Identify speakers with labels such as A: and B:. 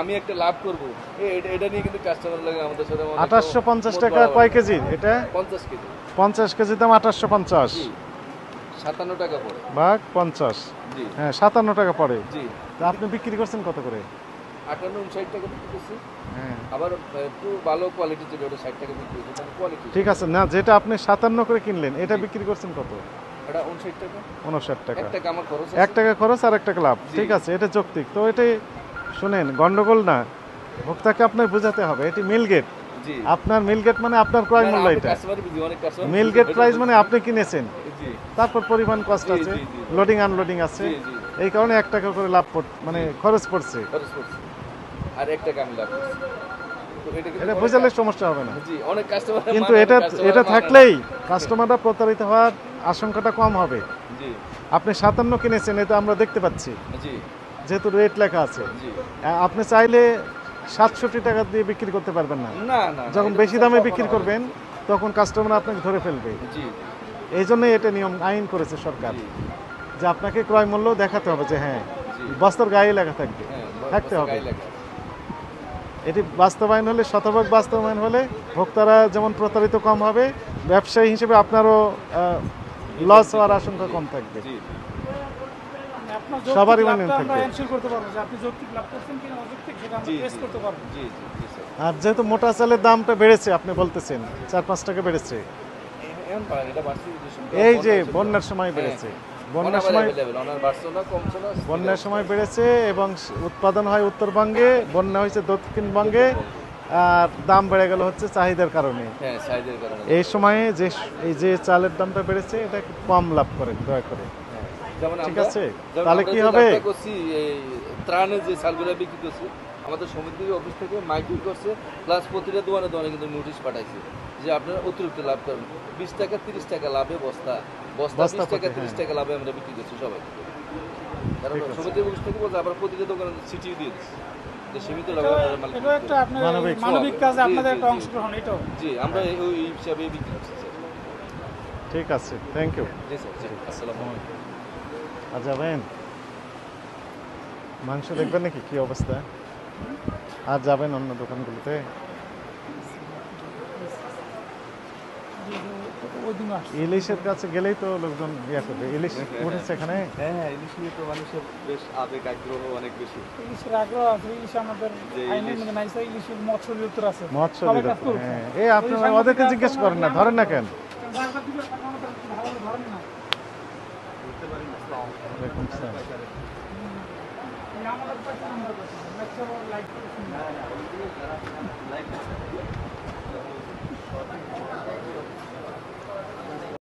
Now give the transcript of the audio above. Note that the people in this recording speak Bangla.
A: আমি একটা লাভ করব এটা নিয়ে কিন্তু কাস্টমার লাগে আমাদের সাথে
B: 2850 টাকা কয় কেজি এটা?
A: 50 কেজি।
B: 50 কেজি দাম 2850।
A: জি 57 টাকা পড়ে
B: ভাগ 50।
A: জি
B: হ্যাঁ 57 টাকা পড়ে।
A: জি
B: তা আপনি বিক্রি করছেন কত করে?
A: 58 টাকা বিক্রি করছি।
B: হ্যাঁ
A: আবার একটু ভালো কোয়ালিটি যেটা ওটা 60 টাকা বিক্রি করছি, মানে কোয়ালিটি।
B: ঠিক আছে, না যেটা আপনি 57 করে কিনলেন এটা বিক্রি করছেন কত?
A: এটা 59 টাকা।
B: 59 টাকা।
A: 1 টাকা আমার খরচ
B: 1 টাকা খরচ আর 1 টাকা লাভ।
A: জি।
B: ঠিক আছে, এটা যৌক্তিক। তো এটাই শুনেন, গন্ডগোল না, ভোক্তাকে আপনার বোঝাতে হবে এটি মিল গেট।
A: জি
B: আপনার মিল গেট মানে আপনার ক্রয় মূল্য এটা।
A: কাস্টমার বিজি অনেক কাস্টমার
B: মিল গেট প্রাইস মানে আপনি কিনেছেন,
A: জি
B: তারপর পরিবহন কস্ট
A: জি,
B: আছে,
A: জি, জি।
B: লোডিং আনলোডিং আছে,
A: জি জি
B: এই কারণে 1 টাকা করে লাভ মানে খরচ পড়ছে।
A: খরচ করছি আর 1 টাকা আমি লাভ করছি। তো এটা কিন্তু
B: এটা
A: অনেক
B: বোঝালে সমস্যা হবে না।
A: জি অনেক কাস্টমার
B: কিন্তু এটা থাকলেই কাস্টমাররা প্রতারিত হওয়ার আশঙ্কাটা কম হবে।
A: জি
B: আপনি 57 কিনেছেন, এটা আমরা দেখতে পাচ্ছি,
A: জি
B: যেহেতু রেট লেখা আছে।
A: জি
B: আপনি চাইলে 67 টাকা দিয়ে বিক্রি করতে পারবেন না।
A: না না
B: যখন
A: এটা
B: বেশি
A: তো
B: দামে
A: কখনো
B: বিক্রি
A: হবে
B: করবেন
A: না।
B: তখন কাস্টমার আপনাকে ধরে ফেলবে।
A: জি
B: এই জন্যই এটা নিয়ম আইন করেছে সরকার,
A: জি
B: যে আপনাকে ক্রয় মূল্য দেখাতে হবে, যে হ্যাঁ
A: জি
B: বস্তার গায়ে লেখা থাকবে,
A: হ্যাঁ
B: থাকতে হবে।
A: গায়ে লেখা আছে।
B: এটি বাস্তবায়ন হলে, শতভাগ বাস্তবায়ন হলে ভোক্তারা যেমন প্রতারিত কম হবে, ব্যবসায়ী হিসেবে আপনারও লস হওয়ার আশঙ্কা কম থাকবে।
A: জি
B: সবারই মানে থাকবে।
A: জি জি জি জি স্যার।
B: আর যেহেতু মোটা চালের দামটা বেড়েছে, আপনি বলতেছেন 4-5 টাকা বেড়েছে,
A: এখন পারেন এটা বাড়ছে
B: এই যে বন্যার সময় বেড়েছে, বন্যার সময়
A: অনার বাড়ছে না কমছে না
B: বন্যার সময় বেড়েছে, এবং উৎপাদন হয় উত্তরবঙ্গে, বন্যা হয়েছে দক্ষিণবঙ্গে, আর দাম বেড়ে গেল হচ্ছে চাহিদার কারণে।
A: হ্যাঁ সাইজের কারণে।
B: এই সময়ে এই যে চালের দামটা বেড়েছে, এটা একটু কম লাভ করেন দয়া করে।
A: হ্যাঁ, যেমন
B: ঠিক
A: আমরা
B: আছে,
A: যেমন
B: তাহলে
A: আমরা
B: কি
A: যে
B: হবে?
A: লাভটা করছি এই ত্রাণের যে চালগুলো বিক্রি করছি, আমাদের সমিতি অফিস থেকে মাইকিং করছে, প্লাস প্রতিটা দোকানে দোকানে কিন্তু নোটিশ পাঠাইছে যে আপনারা অতিরিক্ত লাভ করেন। 20 টাকা 30 টাকা লাভে বস্তা 20 টাকা 30 টাকা লাভে আমরা বিক্রি করছি সবাই। কারণ
B: ঠিক আছে।
A: সমিতির অফিস থেকে বলছে আবার প্রতিটা দোকানে সিটিও দিয়ে দিচ্ছে যে সীমিত লাভে আপনারা মাল
C: এটা একটা আপনার
B: মানবিক
C: মানবিক কাজে
A: জি,
C: আপনাদের
A: জি,
C: একটা
A: জি।
C: অংশগ্রহণ, এটাও
A: জি আমরা ওই হিসাবে বিক্রি করছি স্যার।
B: ঠিক আছে, থ্যাংক ইউ।
A: জি স্যার জি আসসালামু আলাইকুম।
B: আর যাবেন মাংস দেখবেন নাকি কি অবস্থা? আর যাবেন অন্য দোকানগুলোতে?
C: ওই দিন আসছে।
B: ইলিশের কাছে গেলেই তো লোকজন ইয়া করবে। ইলিশ উঠেছে এখানে।
A: হ্যাঁ হ্যাঁ ইলিশ নিয়ে তো মানুষের বেশ আবেগ আগ্রহ অনেক বেশি।
C: ইলিশের আগ্রহ আছে, ইলিশ আমাদের
A: যে
C: আইনের
A: ইলিশ-
C: মধ্যে নাই, স্যার, ইলিশের মৎস্য অধিদপ্তর আছে।
B: মৎস্য
C: সবাই কাজ
B: অধিদপ্তর,
C: করছে।
B: হ্যাঁ। এই আপনারা ওদেরকে জিজ্ঞেস করেন না, ধরেন না কেন?
C: বারবার দিলে টাকা আমাদের ভালো ধরেন না।
B: ওয়ালাইকুম আসসালাম।
C: এই আমাদের পয়সা আমরা পাচ্ছি না। Maximum light